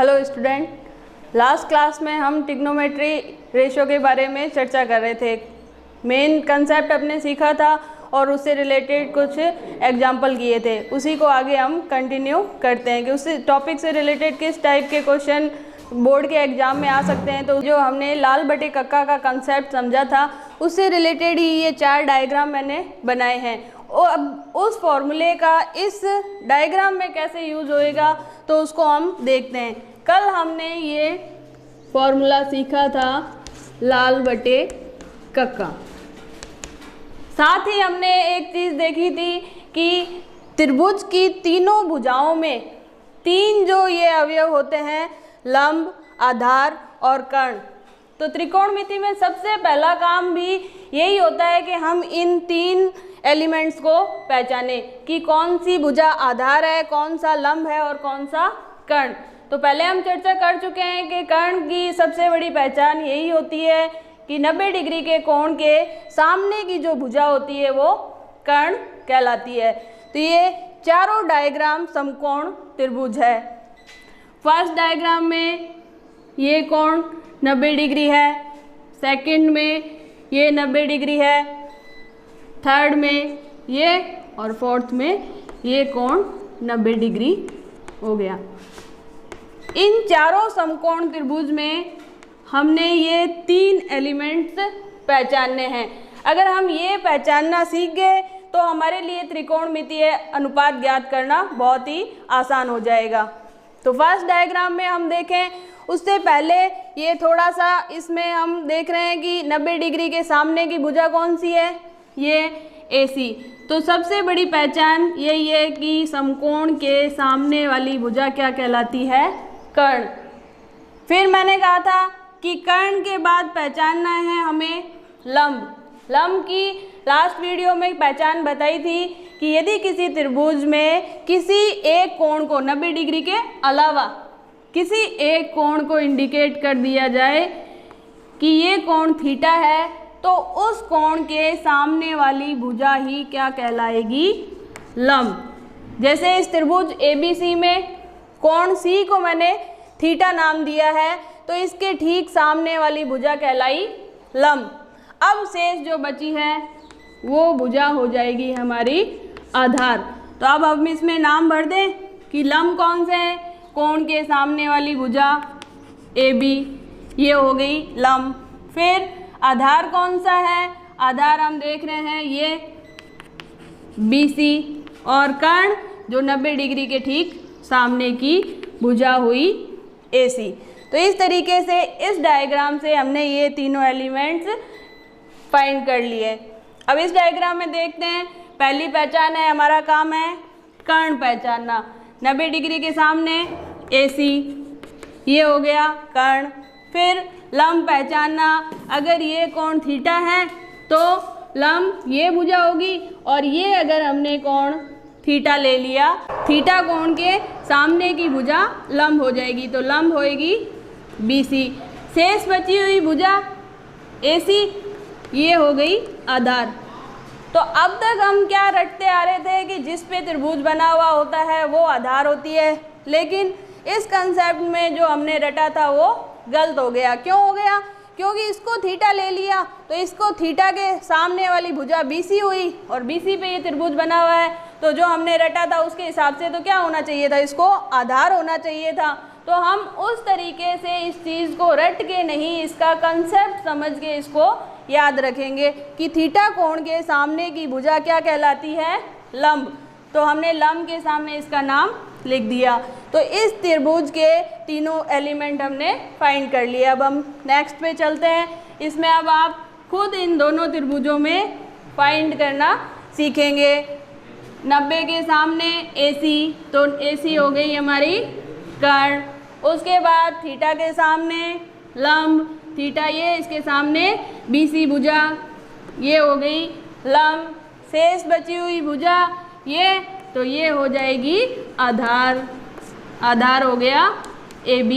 Hello student, last class में हम trigonometry ratio के बारे में चर्चा कर रहे थे। मेन कंसेप्ट अपने सीखा था और उससे रिलेटेड कुछ एग्जाम्पल किए थे। उसी को आगे हम कंटिन्यू करते हैं कि उस टॉपिक से रिलेटेड किस टाइप के क्वेश्चन बोर्ड के एग्ज़ाम में आ सकते हैं। तो जो हमने लाल बटे कक्का का कंसेप्ट समझा था उससे रिलेटेड ही ये 4 डायग्राम मैंने बनाए हैं। और अब उस फॉर्मूले का इस डायग्राम में कैसे यूज़ होएगा तो उसको हम देखते हैं। कल हमने ये फॉर्मूला सीखा था लाल बटे कक्का। साथ ही हमने एक चीज़ देखी थी कि त्रिभुज की तीनों भुजाओं में 3 जो ये अवयव होते हैं, लंब, आधार और कर्ण। तो त्रिकोणमिति में सबसे पहला काम भी यही होता है कि हम इन 3 एलिमेंट्स को पहचाने कि कौन सी भुजा आधार है, कौन सा लंब है और कौन सा कर्ण। तो पहले हम चर्चा कर चुके हैं कि कर्ण की सबसे बड़ी पहचान यही होती है कि 90 डिग्री के कोण के सामने की जो भुजा होती है वो कर्ण कहलाती है। तो ये चारों डायग्राम समकोण त्रिभुज है। फर्स्ट डायग्राम में ये कोण 90 डिग्री है, सेकंड में ये 90 डिग्री है, थर्ड में ये और फोर्थ में ये कोण 90 डिग्री हो गया। इन चारों समकोण त्रिभुज में हमने ये 3 एलिमेंट्स पहचानने हैं। अगर हम ये पहचानना सीख गए तो हमारे लिए त्रिकोणमितीय अनुपात ज्ञात करना बहुत ही आसान हो जाएगा। तो फर्स्ट डायग्राम में हम देखें उससे पहले ये थोड़ा सा इसमें हम देख रहे हैं कि 90 डिग्री के सामने की भुजा कौन सी है, ये AC। तो सबसे बड़ी पहचान यही है कि समकोण के सामने वाली भुजा क्या कहलाती है, कर्ण। फिर मैंने कहा था कि कर्ण के बाद पहचानना है हमें लंब। लंब की लास्ट वीडियो में पहचान बताई थी कि यदि किसी त्रिभुज में किसी एक कोण को 90 डिग्री के अलावा किसी एक कोण को इंडिकेट कर दिया जाए कि ये कोण थीटा है तो उस कोण के सामने वाली भुजा ही क्या कहलाएगी, लंब। जैसे इस त्रिभुज ABC में कोण C को मैंने थीटा नाम दिया है तो इसके ठीक सामने वाली भुजा कहलाई लंब। अब शेष जो बची है वो भुजा हो जाएगी हमारी आधार। तो अब हम इसमें नाम भर दें कि लंब कौन से है, कोण के सामने वाली भुजा AB, ये हो गई लंब। फिर आधार कौन सा है, आधार हम देख रहे हैं ये BC और कर्ण जो 90 डिग्री के ठीक सामने की भुजा हुई AC। तो इस तरीके से इस डायग्राम से हमने ये तीनों एलिमेंट्स फाइंड कर लिए। अब इस डायग्राम में देखते हैं, पहली पहचान है, हमारा काम है कर्ण पहचानना। 90 डिग्री के सामने AC, ये हो गया कर्ण। फिर लंब पहचानना, अगर ये कोण थीटा है तो लंब ये भुजा होगी और ये अगर हमने कोण थीटा ले लिया, थीटा कोण के सामने की भुजा लंब हो जाएगी तो लंब होएगी BC। शेष बची हुई भुजा AC, ये हो गई आधार। तो अब तक हम क्या रटते आ रहे थे कि जिस पे त्रिभुज बना हुआ होता है वो आधार होती है, लेकिन इस कंसेप्ट में जो हमने रटा था वो गलत हो गया। क्यों हो गया? क्योंकि इसको थीटा ले लिया तो इसको थीटा के सामने वाली भुजा BC हुई और BC पे ये त्रिभुज बना हुआ है तो जो हमने रटा था उसके हिसाब से तो क्या होना चाहिए था, इसको आधार होना चाहिए था। तो हम उस तरीके से इस चीज़ को रट के नहीं, इसका कंसेप्ट समझ के इसको याद रखेंगे कि थीटा कोण के सामने की भुजा क्या कहलाती है, लंब। तो हमने लंब के सामने इसका नाम लिख दिया। तो इस त्रिभुज के तीनों एलिमेंट हमने फाइंड कर लिए। अब हम नेक्स्ट पे चलते हैं। इसमें अब आप खुद इन दोनों त्रिभुजों में फाइंड करना सीखेंगे। 90 के सामने AC, तो AC हो गई हमारी कर्ण। उसके बाद थीटा के सामने लंब, थीटा ये इसके सामने BC भुजा, ये हो गई लंब। शेष बची हुई भुजा ये, तो ये हो जाएगी आधार। आधार हो गया AB।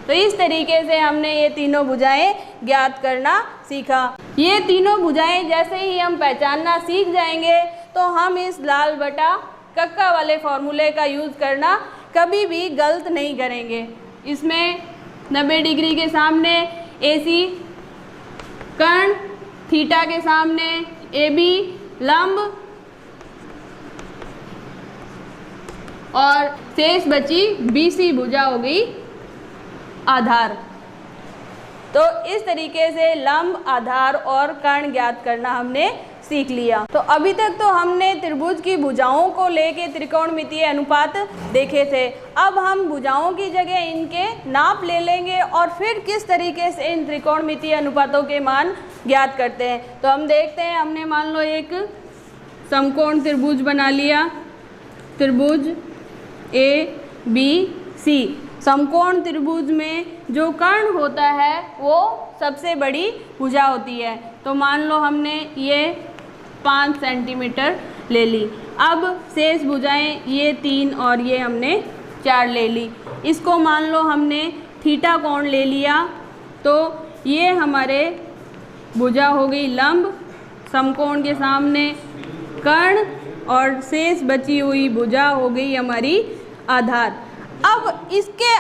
तो इस तरीके से हमने ये तीनों भुजाएं ज्ञात करना सीखा। ये तीनों भुजाएं जैसे ही हम पहचानना सीख जाएंगे तो हम इस लाल बटा कक्का वाले फॉर्मूले का यूज़ करना कभी भी गलत नहीं करेंगे। इसमें 90 डिग्री के सामने AC कर्ण, थीटा के सामने AB लंब और शेष बची BC भुजा हो गई आधार। तो इस तरीके से लंब, आधार और कर्ण ज्ञात करना हमने सीख लिया। तो अभी तक तो हमने त्रिभुज की भुजाओं को लेके त्रिकोणमितीय अनुपात देखे थे। अब हम भुजाओं की जगह इनके नाप ले लेंगे और फिर किस तरीके से इन त्रिकोणमितीय अनुपातों के मान ज्ञात करते हैं। तो हम देखते हैं, हमने मान लो एक समकोण त्रिभुज बना लिया, त्रिभुज ABC। समकोण त्रिभुज में जो कर्ण होता है वो सबसे बड़ी भुजा होती है। तो मान लो हमने ये 5 सेंटीमीटर ले ली। अब शेष भुजाएं ये 3 और ये हमने 4 ले ली। इसको मान लो हमने थीटा कोण ले लिया, तो ये हमारे भुजा हो गई लंब, समकोण के सामने कर्ण और शेष बची हुई भुजा हो गई हमारी आधार। अब इसके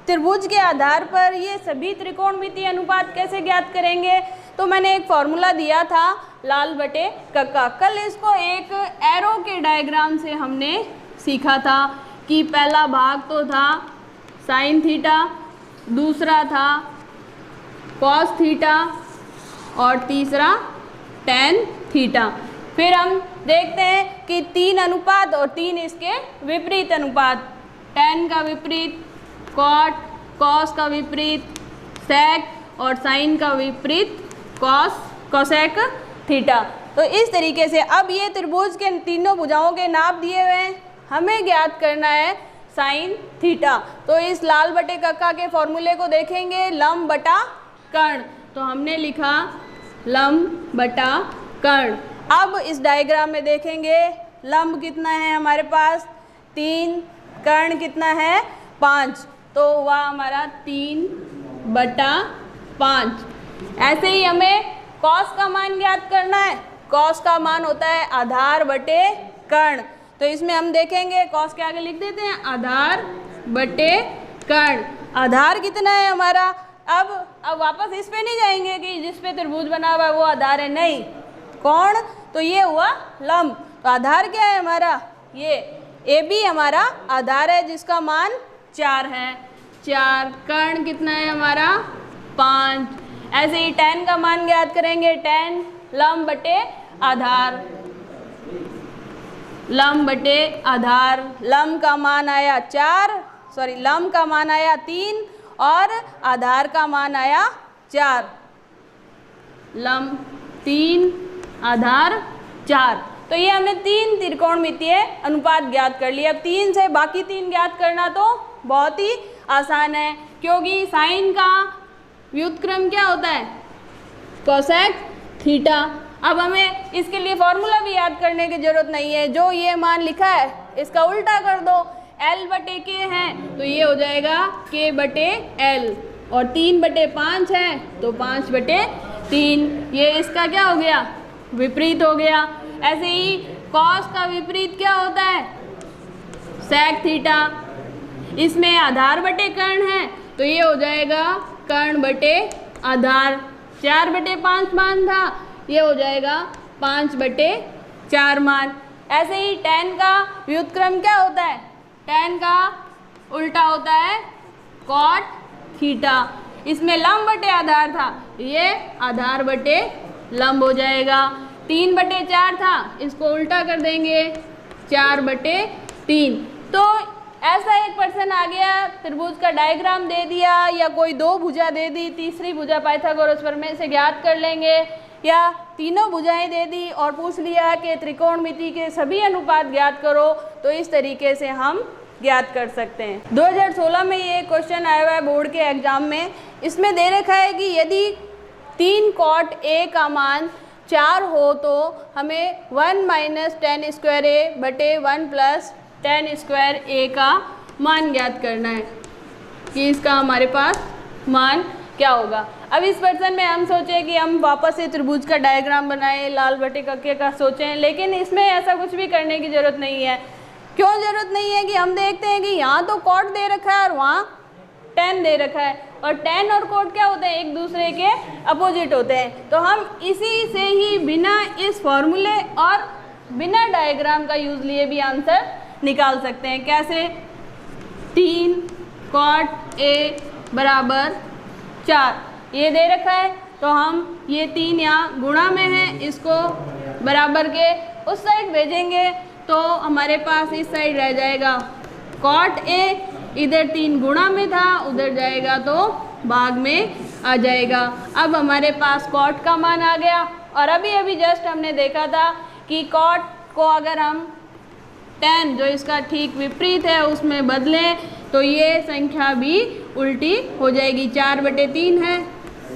त्रिभुज के आधार पर ये सभी त्रिकोणमितीय अनुपात कैसे ज्ञात करेंगे। तो मैंने एक फॉर्मूला दिया था लाल बटे कक्का। कल इसको एक एरो के डायग्राम से हमने सीखा था कि पहला भाग तो था साइन थीटा, दूसरा था कॉस थीटा और तीसरा टेन थीटा। फिर हम देखते हैं कि 3 अनुपात और 3 इसके विपरीत अनुपात, टेन का विपरीत कॉट, कॉस का विपरीत सेक और साइन का विपरीत कोसेक थीटा। तो इस तरीके से अब ये त्रिभुज के तीनों भुजाओं के नाप दिए हुए हैं, हमें ज्ञात करना है साइन थीटा। तो इस लाल बटे कक्का के फॉर्मूले को देखेंगे, लंब बटा कर्ण। तो हमने लिखा लंब बटा कर्ण। अब इस डायग्राम में देखेंगे लंब कितना है हमारे पास 3, कर्ण कितना है 5, तो वह हमारा 3/5। ऐसे ही हमें कॉस का मान ज्ञात करना है। कॉस का मान होता है आधार बटे कर्ण। तो इसमें हम देखेंगे कॉस के आगे लिख देते हैं आधार बटे कर्ण। आधार कितना है हमारा, अब वापस इस पे नहीं जाएंगे कि जिस पे त्रिभुज बना हुआ है वो आधार है, नहीं, कोण तो ये हुआ लंब। तो आधार क्या है हमारा, ये AB हमारा आधार है जिसका मान 4 है। 4 कर्ण कितना है हमारा 5। ऐसे ही tan का मान ज्ञात करेंगे, tan लंब बटे आधार, लंब बटे आधार। लंब का मान आया 3 और आधार का मान आया 4। लंब 3 आधार 4। तो ये हमने 3 त्रिकोणमितीय अनुपात ज्ञात कर लिए। अब 3 से बाकी 3 ज्ञात करना तो बहुत ही आसान है, क्योंकि साइन का व्युत्क्रम क्या होता है कोसेक थीटा। अब हमें इसके लिए फॉर्मूला भी याद करने की जरूरत नहीं है, जो ये मान लिखा है इसका उल्टा कर दो, L बटे K है तो ये हो जाएगा K बटे L, और 3/5 है तो 5/3। ये इसका क्या हो गया, विपरीत हो गया। ऐसे ही कॉस का विपरीत क्या होता है सेक थीटा। इसमें आधार बटे कर्ण है तो ये हो जाएगा कर्ण बटे आधार। 4/5 मान था, ये हो जाएगा 5/4 मान। ऐसे ही tan का व्युत्क्रम क्या होता है, tan का उल्टा होता है कॉट थीटा। इसमें लंब बटे आधार था, ये आधार बटे लंब हो जाएगा। 3/4 था, इसको उल्टा कर देंगे 4/3। तो ऐसा एक पर्सन आ गया, त्रिभुज का डायग्राम दे दिया या कोई 2 भुजा दे दी, तीसरी भुजा पाइथागोरस प्रमेय से ज्ञात कर लेंगे, या तीनों भुजाएं दे दी और पूछ लिया कि त्रिकोणमिति के सभी अनुपात ज्ञात करो, तो इस तरीके से हम ज्ञात कर सकते हैं। 2016 में ये क्वेश्चन आया हुआ है बोर्ड के एग्जाम में। इसमें दे रखा है कि यदि 3 cot A का मान 4 हो तो हमें 1 - tan स्क्वायर A बटे 1 + tan स्क्वायर A का मान ज्ञात करना है कि इसका हमारे पास मान क्या होगा। अब इस पर्सन में हम सोचें कि हम वापस से त्रिभुज का डायग्राम बनाएं, लाल बटे कक्के का सोचें, लेकिन इसमें ऐसा कुछ भी करने की ज़रूरत नहीं है। क्यों ज़रूरत नहीं है कि हम देखते हैं कि यहाँ तो कॉट दे रखा है और वहाँ tan दे रखा है, और tan और cot क्या होते हैं, एक दूसरे के अपोजिट होते हैं। तो हम इसी से ही बिना इस फॉर्मूले और बिना डायग्राम का यूज़ लिए भी आंसर निकाल सकते हैं। कैसे? 3 cot A बराबर 4 ये दे रखा है, तो हम ये 3 यहाँ गुणा में है, इसको बराबर के उस साइड भेजेंगे तो हमारे पास इस साइड रह जाएगा cot A, इधर 3 गुणा में था, उधर जाएगा तो भाग में आ जाएगा। अब हमारे पास cot का मान आ गया, और अभी अभी जस्ट हमने देखा था कि cot को अगर हम tan जो इसका ठीक विपरीत है उसमें बदलें तो ये संख्या भी उल्टी हो जाएगी। 4/3 है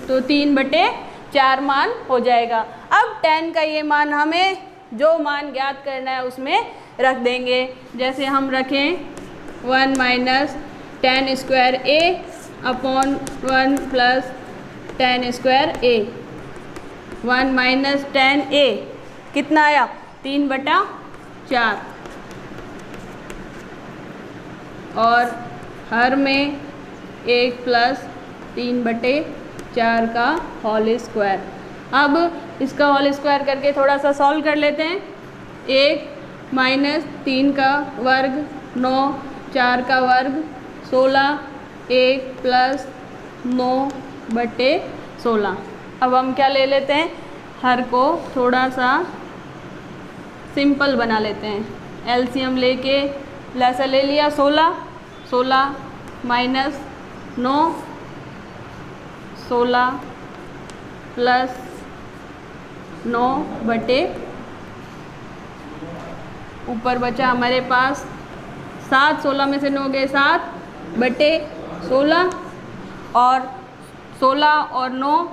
तो 3/4 मान हो जाएगा। अब tan का ये मान हमें जो मान ज्ञात करना है उसमें रख देंगे। जैसे हम रखें 1 minus tan square A upon 1 plus tan square A। 1 minus tan A कितना आया? 3/4, और हर में 1 प्लस 3/4 का होल स्क्वायर। अब इसका होल स्क्वायर करके थोड़ा सा सॉल्व कर लेते हैं। 1 माइनस 3 का वर्ग 9, 4 का वर्ग 16, 1 प्लस 9/16। अब हम क्या ले लेते हैं, हर को थोड़ा सा सिंपल बना लेते हैं। एलसीएम लेके लैसा ले लिया 16 माइनस 9, 16 प्लस 9/, ऊपर बचा हमारे पास 7, 16 में से 9 गए 7/16, और 16 और 9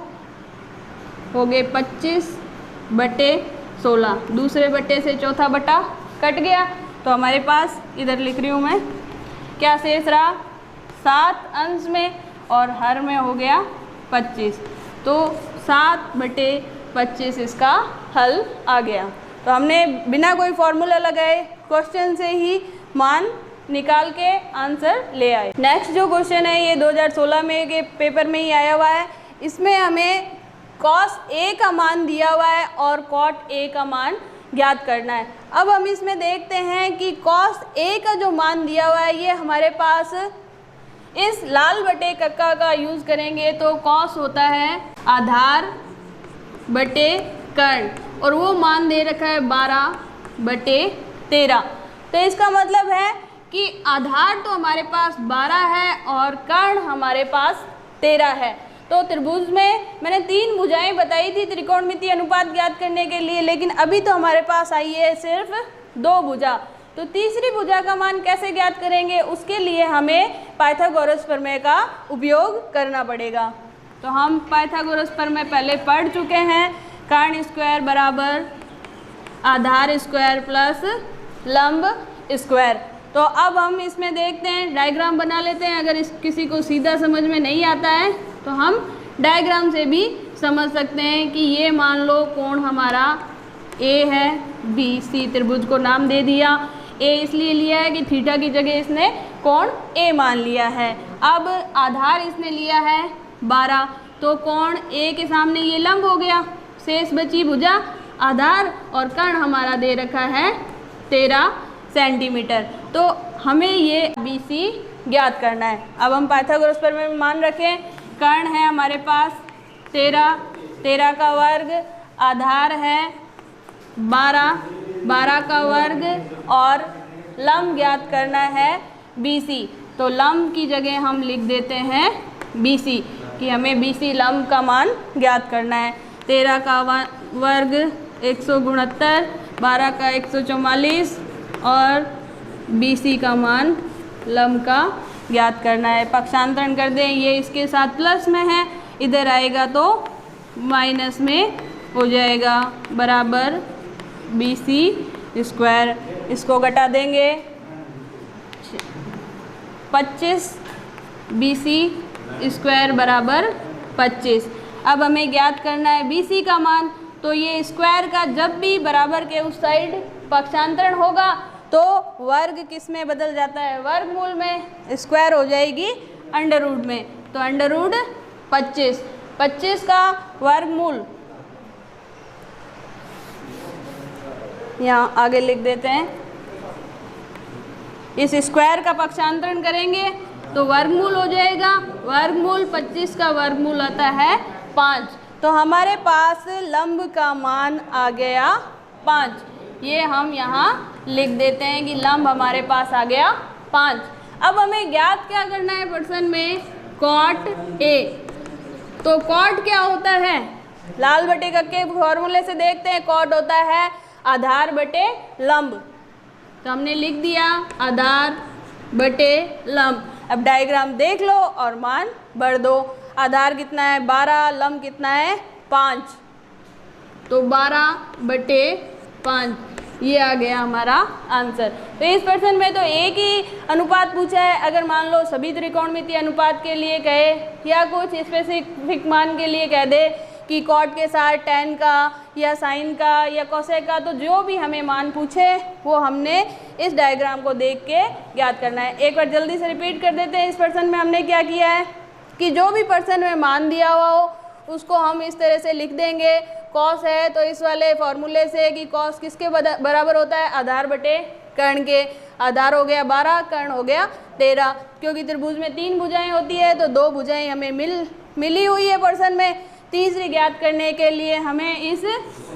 हो गए 25/16। दूसरे बट्टे से चौथा बटा कट गया, तो हमारे पास इधर लिख रही हूँ मैं, क्या शेष रहा? 7 अंश में और हर में हो गया 25, तो 7/25 इसका हल आ गया। तो हमने बिना कोई फॉर्मूला लगाए क्वेश्चन से ही मान निकाल के आंसर ले आए। नेक्स्ट जो क्वेश्चन है ये 2016 में के पेपर में ही आया हुआ है। इसमें हमें cos A का मान दिया हुआ है और cot A का मान ज्ञात करना है। अब हम इसमें देखते हैं कि cos A का जो मान दिया हुआ है ये हमारे पास इस लाल बटे कक्का का यूज़ करेंगे, तो cos होता है आधार बटे कर्ण, और वो मान दे रखा है 12/13। तो इसका मतलब है कि आधार तो हमारे पास 12 है और कर्ण हमारे पास 13 है। तो त्रिभुज में मैंने 3 भुजाएं बताई थी त्रिकोणमितीय अनुपात ज्ञात करने के लिए, लेकिन अभी तो हमारे पास आई है सिर्फ 2 भुजा। तो तीसरी भुजा का मान कैसे ज्ञात करेंगे, उसके लिए हमें पाइथागोरस प्रमेय का उपयोग करना पड़ेगा। तो हम पाइथागोरस प्रमेय पहले पढ़ चुके हैं। कर्ण स्क्वायर बराबर आधार स्क्वायर प्लस लंब स्क्वायर। तो अब हम इसमें देखते हैं, डायग्राम बना लेते हैं। अगर किसी को सीधा समझ में नहीं आता है तो हम डायग्राम से भी समझ सकते हैं कि ये मान लो कोण हमारा A है, BC त्रिभुज को नाम दे दिया। A इसलिए लिया है कि थीटा की जगह इसने कोण A मान लिया है। अब आधार इसने लिया है 12, तो कोण A के सामने ये लंब हो गया, शेष बची भुजा आधार, और कर्ण हमारा दे रखा है 13 सेंटीमीटर। तो हमें ये BC ज्ञात करना है। अब हम पाइथागोरस प्रमेय में मान रखें, कर्ण है हमारे पास 13 का वर्ग, आधार है 12 का वर्ग, और लंब ज्ञात करना है BC। तो लंब की जगह हम लिख देते हैं BC, कि हमें BC लंब का मान ज्ञात करना है। 13 का वर्ग 169, 12 का 144, और BC का मान लंब का ज्ञात करना है। पक्षांतरण कर दें, ये इसके साथ प्लस में है, इधर आएगा तो माइनस में हो जाएगा, बराबर BC स्क्वायर। इसको घटा देंगे 25, BC स्क्वायर बराबर 25। अब हमें ज्ञात करना है BC का मान। तो ये स्क्वायर का जब भी बराबर के उस साइड पक्षांतरण होगा तो वर्ग किस में बदल जाता है, वर्गमूल में। स्क्वायर हो जाएगी अंडर रूट में, तो अंडर रूट 25, 25 का वर्गमूल यहाँ आगे लिख देते हैं। इस स्क्वायर का पक्षांतरण करेंगे तो वर्गमूल हो जाएगा, वर्गमूल 25 का वर्गमूल आता है 5। तो हमारे पास लंब का मान आ गया 5। ये हम यहाँ लिख देते हैं कि लंब हमारे पास आ गया 5। अब हमें ज्ञात क्या करना है प्रश्न में, कॉट ए। तो कॉट क्या होता है, लाल बटे के फॉर्मूले से देखते हैं। कॉट होता है आधार बटे लंब, तो हमने लिख दिया आधार बटे लंब। अब डायग्राम देख लो और मान भर दो। आधार कितना है 12, लंब कितना है 5, तो 12 बटे 5, ये आ गया हमारा आंसर। तो इस प्रश्न में तो एक ही अनुपात पूछा है। अगर मान लो सभी त्रिकोणमितीय अनुपात के लिए कहे या कुछ स्पेसिफिक मान के लिए कह दे कि कॉट के साथ tan का या साइन का या कोसेक का, तो जो भी हमें मान पूछे वो हमने इस डायग्राम को देख के ज्ञात करना है। एक बार जल्दी से रिपीट कर देते हैं। इस प्रश्न में हमने क्या किया है कि जो भी प्रश्न में मान दिया हुआ हो उसको हम इस तरह से लिख देंगे। कॉस है तो इस वाले फॉर्मूले से कि कॉस किसके बराबर होता है, आधार बटे कर्ण के। आधार हो गया 12, कर्ण हो गया 13। क्योंकि त्रिभुज में 3 भुजाएं होती है तो 2 भुजाएं हमें मिली हुई है प्रश्न में। तीसरी ज्ञात करने के लिए हमें इस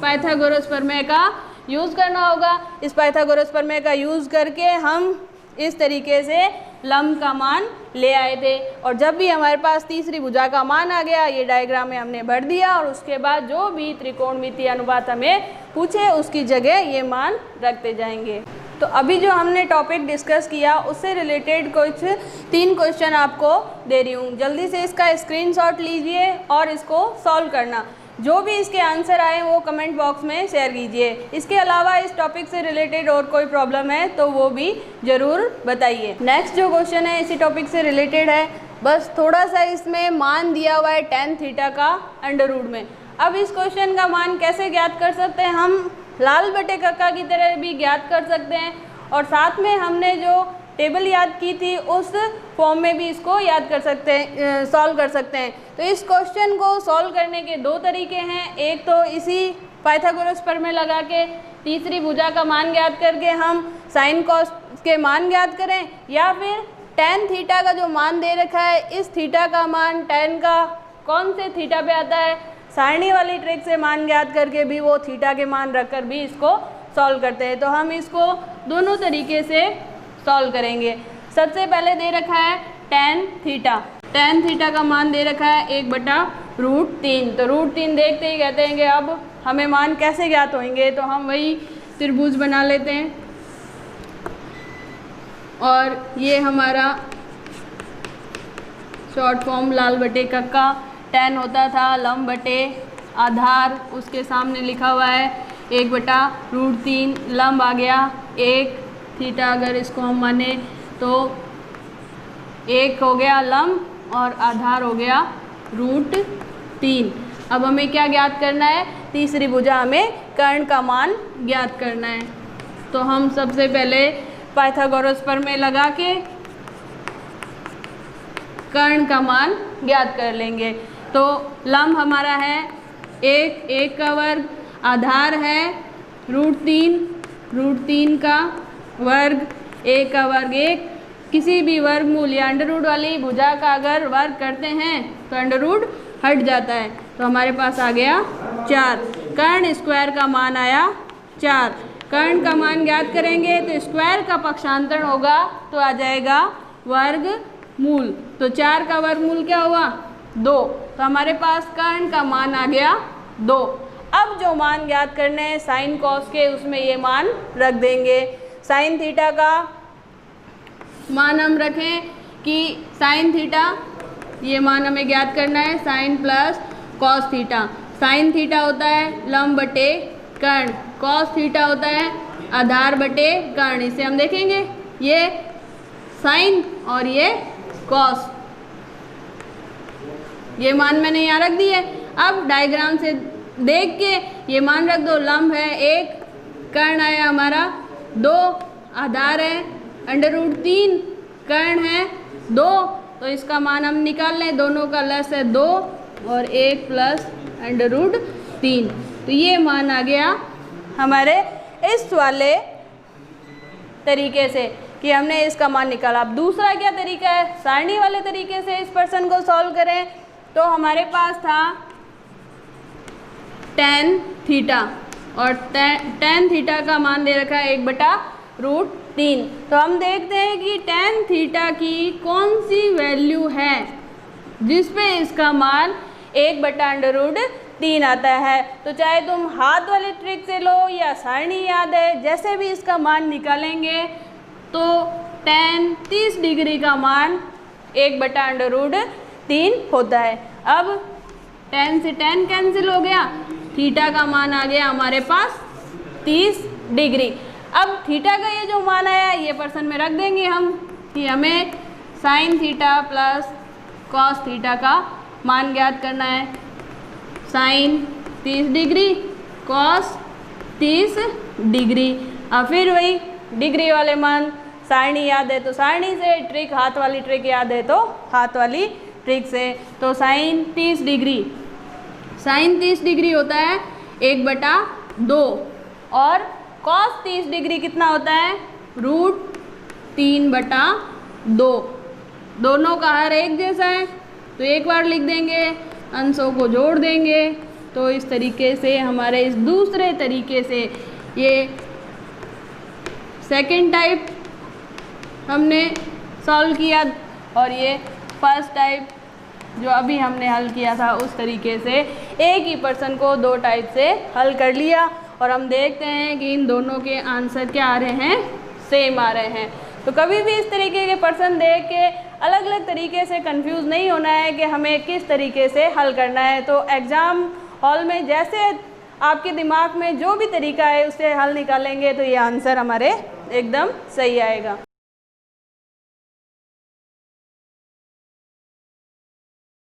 पाइथागोरस प्रमेय का यूज़ करना होगा। इस पाइथागोरस प्रमेय का यूज़ करके हम इस तरीके से लंब का मान ले आए थे। और जब भी हमारे पास तीसरी भुजा का मान आ गया, ये डायग्राम में हमने भर दिया और उसके बाद जो भी त्रिकोणमितीय अनुपात हमें पूछे उसकी जगह ये मान रखते जाएंगे। तो अभी जो हमने टॉपिक डिस्कस किया उससे रिलेटेड कुछ 3 क्वेश्चन आपको दे रही हूँ। जल्दी से इसका स्क्रीनशॉट लीजिए और इसको सॉल्व करना। जो भी इसके आंसर आए वो कमेंट बॉक्स में शेयर कीजिए। इसके अलावा इस टॉपिक से रिलेटेड और कोई प्रॉब्लम है तो वो भी ज़रूर बताइए। नेक्स्ट जो क्वेश्चन है इसी टॉपिक से रिलेटेड है। बस थोड़ा सा इसमें मान दिया हुआ है tan थीटा का अंडर रूट में। अब इस क्वेश्चन का मान कैसे ज्ञात कर सकते हैं, हम लाल बटे कक्का की तरह भी ज्ञात कर सकते हैं और साथ में हमने जो टेबल याद की थी उस फॉर्म में भी इसको याद कर सकते हैं, सॉल्व कर सकते हैं। तो इस क्वेश्चन को सॉल्व करने के 2 तरीके हैं। एक तो इसी पाइथागोरस प्रमेय लगा के तीसरी भुजा का मान ज्ञात करके हम साइन कॉस के मान ज्ञात करें, या फिर tan थीटा का जो मान दे रखा है इस थीटा का मान tan का कौन से थीटा पे आता है, सारणी वाली ट्रिक से मान ज्ञात करके भी वो थीटा के मान रखकर भी इसको सॉल्व करते हैं। तो हम इसको दोनों तरीके से सॉल्व करेंगे। सबसे पहले दे रखा है tan थीटा। tan थीटा का मान दे रखा है 1/√3। तो √3 देखते ही कहते हैं कि अब हमें मान कैसे ज्ञात होंगे, तो हम वही त्रिभुज बना लेते हैं और ये हमारा शॉर्ट फॉर्म लाल बटे कक्का। tan होता था लंब बटे आधार, उसके सामने लिखा हुआ है 1/√3। लंब आ गया 1, थीटा अगर इसको हम माने तो 1 हो गया लंब और आधार हो गया √3। अब हमें क्या ज्ञात करना है, तीसरी भुजा हमें कर्ण का मान ज्ञात करना है। तो हम सबसे पहले पाइथागोरस प्रमेय लगा के कर्ण का मान ज्ञात कर लेंगे। तो लंब हमारा है 1 का वर्ग, आधार है √3 का वर्ग, 1 का वर्ग 1। किसी भी वर्गमूल या अंडर रूट वाली भुजा का अगर वर्ग करते हैं तो अंडर रूट हट जाता है। तो हमारे पास आ गया 4। कर्ण स्क्वायर का मान आया 4। कर्ण का मान ज्ञात करेंगे तो स्क्वायर का पक्षांतरण होगा तो आ जाएगा वर्गमूल। तो 4 का वर्गमूल क्या हुआ 2। तो हमारे पास कर्ण का मान आ गया 2। अब जो मान ज्ञात करने हैं साइन कॉस के, उसमें ये मान रख देंगे। साइन थीटा का मान हम रखें कि साइन थीटा, ये मान हमें ज्ञात करना है sine plus cos theta. Sine theta होता है लंब बटे कर्ण, कॉस थीटा होता है आधार बटे कर्ण। इसे हम देखेंगे ये साइन और ये कॉस, ये मान मैंने यहाँ रख दिए। अब डायग्राम से देख के ये मान रख दो। लंब है 1, कर्ण आया हमारा 2, आधार है अंडर रूट 3, कर्ण है 2, तो इसका मान हम निकाल लें, दोनों का लस है 2 और 1 प्लस √3। तो ये मान आ गया हमारे इस वाले तरीके से कि हमने इसका मान निकाला। अब दूसरा क्या तरीका है, सारणी वाले तरीके से इस प्रश्न को सॉल्व करें। तो हमारे पास था tan थीटा और tan थीटा का मान दे रखा है 1/√3। तो हम देखते हैं कि tan थीटा की कौन सी वैल्यू है जिस पे इसका मान 1/√3 आता है। तो चाहे तुम हाथ वाली ट्रिक से लो या सारणी याद है, जैसे भी इसका मान निकालेंगे तो tan 30 डिग्री का मान 1/√3 होता है। अब tan से tan कैंसिल हो गया, थीटा का मान आ गया हमारे पास 30 डिग्री। अब थीटा का ये जो मान आया ये प्रश्न में रख देंगे हम कि हमें sin theta plus cos theta का मान ज्ञात करना है। sin 30 degree cos 30 degree. अब फिर वही डिग्री वाले मान, सारणी याद है तो सारणी से, ट्रिक हाथ वाली ट्रिक याद है तो हाथ वाली ट्रिक से। तो sin 30 डिग्री, sin 30 डिग्री होता है 1/2 और cos 30 डिग्री कितना होता है √3/2। दोनों का हर एक जैसा है तो एक बार लिख देंगे, अंशों को जोड़ देंगे। तो इस तरीके से हमारे इस दूसरे तरीके से ये सेकंड टाइप हमने सॉल्व किया और ये फर्स्ट टाइप जो अभी हमने हल किया था उस तरीके से एक ही प्रश्न को 2 टाइप से हल कर लिया। और हम देखते हैं कि इन दोनों के आंसर क्या आ रहे हैं, सेम आ रहे हैं। तो कभी भी इस तरीके के प्रश्न देख के अलग अलग तरीके से कंफ्यूज नहीं होना है कि हमें किस तरीके से हल करना है। तो एग्ज़ाम हॉल में जैसे आपके दिमाग में जो भी तरीका है उससे हल निकालेंगे तो ये आंसर हमारे एकदम सही आएगा।